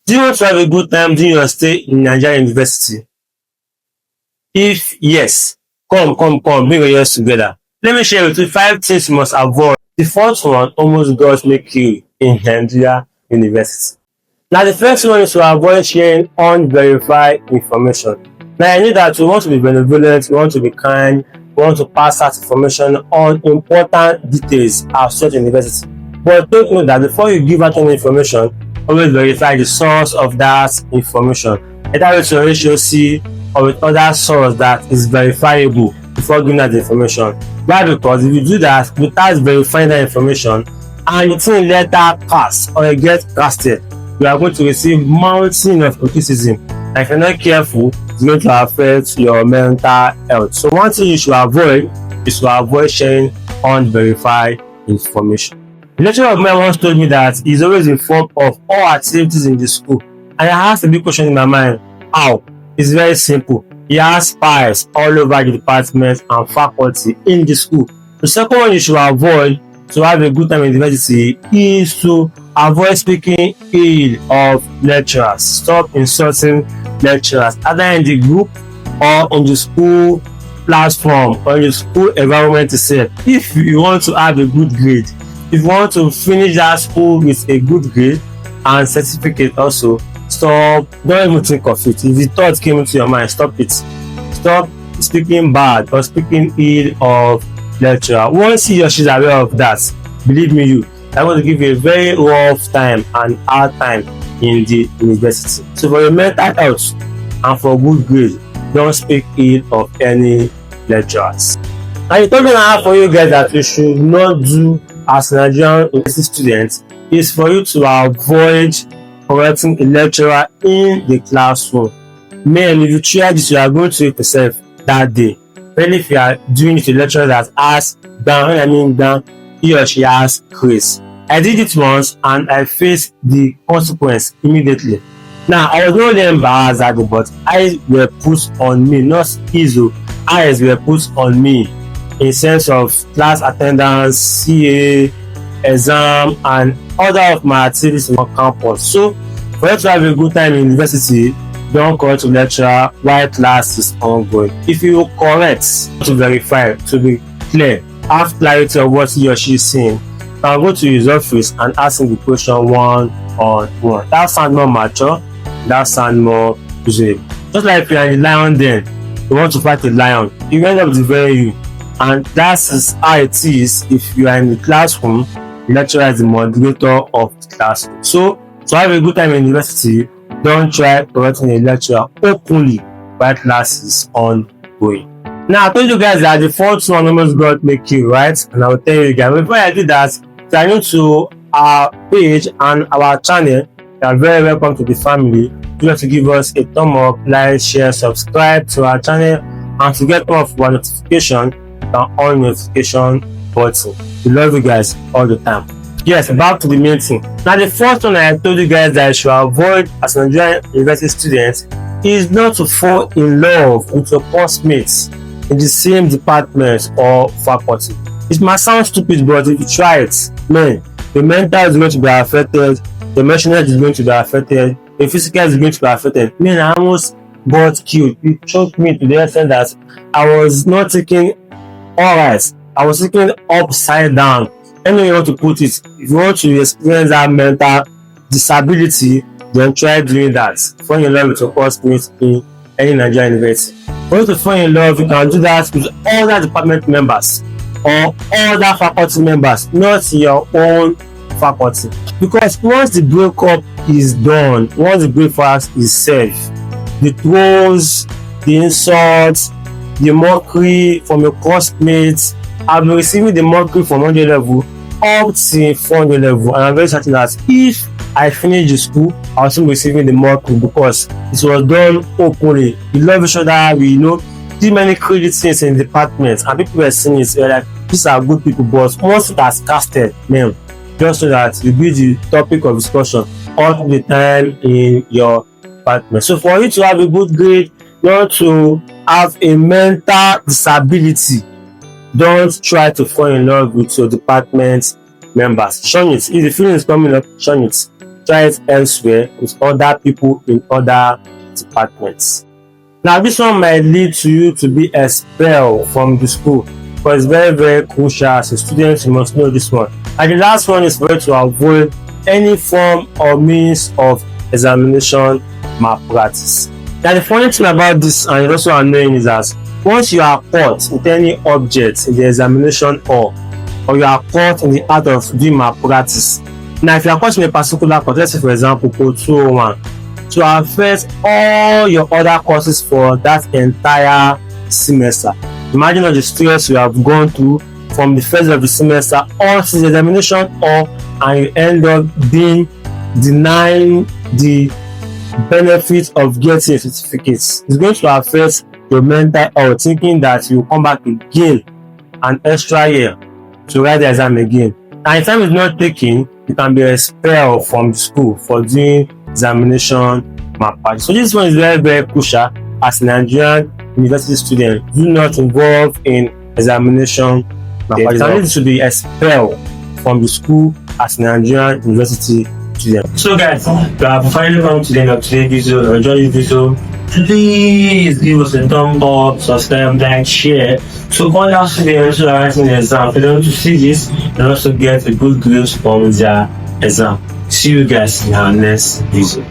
Do you want to have a good time during your stay in Nigerian university? If yes, come, bring your ears together. Let me share with you 5 things you must avoid. The first one almost does make you in Nigeria university. Now, the first one is to avoid sharing unverified information. Now, I know that we want to be benevolent, we want to be kind, we want to pass out information on important details at such university. But take note that before you give out any information, always verify the source of that information, either with your HOC or with other source that is verifiable before giving out the information. Why? Because if you do that without verifying that information and the thing later pass or you get casted, you are going to receive mountain of criticism, and if you're not careful, it's going to affect your mental health. So one thing you should avoid is to avoid sharing unverified information. The lecturer of mine once told me that he's always informed of all activities in the school, and I asked a big question in my mind: how? It's very simple. He has spies all over the department and faculty in the school. The second one you should avoid to have a good time in university is to avoid speaking ill of lecturers. Stop insulting lecturers, either in the group or on the school platform or in the school environment itself. If you want to have a good grade, if you want to finish that school with a good grade and certificate also, stop, don't even think of it. If the thought came into your mind, stop it. Stop speaking bad or speaking ill of lecturer. Once he or she is aware of that, believe me, you are going to give you a very rough time and hard time in the university. So for your mental health and for good grade, don't speak ill of any lecturers. And the third thing I have for you guys that you should not do as Nigerian university students is for you to avoid correcting a lecturer in the classroom. Man, if you try this, you are going to hate yourself that day. Especially if you are doing it to a lecturer that has down, he or she has grace. I did it once and I faced the consequence immediately. Now, I was not really embarrassed at it, but eyes were put on me, not easy. Eyes were put on me in sense of class attendance, CA, exam, and other of my activities on campus. So, for you to have a good time in university, don't correct a lecturer while class is ongoing. If you correct, to verify, to be clear, have clarity of what he or she is saying, you can go to his office and ask him the question one-on-one. That sounds more mature, that sounds more reasonable. Just like if you are in the lion den, you want to fight a lion, you end up devouring you. And that is how it is if you are in the classroom, the lecturer is the moderator of the classroom. So, to have a good time in university, don't try correcting a lecturer openly while class is ongoing. Now, I told you guys that the fourth one almost got make you, right? And I will tell you guys, before I do that, if you are new to our page and our channel, you are very welcome to the family. You have to give us a thumb up, like, share, subscribe to our channel, and to get more of our notification, you can on notification button. We love you guys all the time. Yes, back to the main thing. Now, the first one I told you guys that I should avoid as a Nigerian university student is not to fall in love with your coursemates in the same department or faculty. It might sound stupid, but if you try it, man, the mental is going to be affected, the emotional is going to be affected, the physical is going to be affected. Man, I almost got killed. It choked me to the extent that I was not taking alright. I was taking upside down. Anyway you want to put it, if you want to experience that mental disability, then try doing that. Fall in love with your coursemate in any Nigerian university. For you to fall in love, you can do that with other department members or other faculty members, not your own faculty. Because once the breakup is done, once the breakfast is served, the trolls, the insults, the mockery from your course-mates, I've been receiving the mockery from 100 level up to 400 level, and I'm very certain that if I finish the school, I'll also be receiving the mockery because it was done openly. We love each other, we did many crazy things in the department, and people were saying it, like, these are good people, but once it has casted, man, just so that you be the topic of discussion all the time in your department. So for you to have a good grade, not to have a mental disability, don't try to fall in love with your department members. Shun it. If the feeling is coming up, shun it. try it elsewhere with other people in other departments. Now, this one might lead to you to be expelled from the school, but it's very, very crucial. As a student, you must know this one. And the last one is for you to avoid any form or means of examination malpractice. Now, the funny thing about this, and it's also annoying, is that once you are caught with any object in the examination hall, or you are caught in the act of doing malpractice, now if you are caught in a particular course, let's say for example code 201, to affect all your other courses for that entire semester. Imagine all the stress you have gone through from the first of the semester all to the examination hall, and you end up being denying the benefit of getting a certificate. It's going to affect your mental health, thinking that you will come back again an extra year to write the exam again. And if time is not taken, you can be expelled from the school for doing examination malpractice. So this one is very, very crucial. As a Nigerian university student, do not involve in examination malpractice. You need to be expelled from the school as a Nigerian university student. So guys, we have finally come to the end of today's video. Enjoy this video. Please give us a thumb up, subscribe, like, share. So all our students who are writing the exam, for them to see this and also get a good grade from their exam. See you guys in our next video.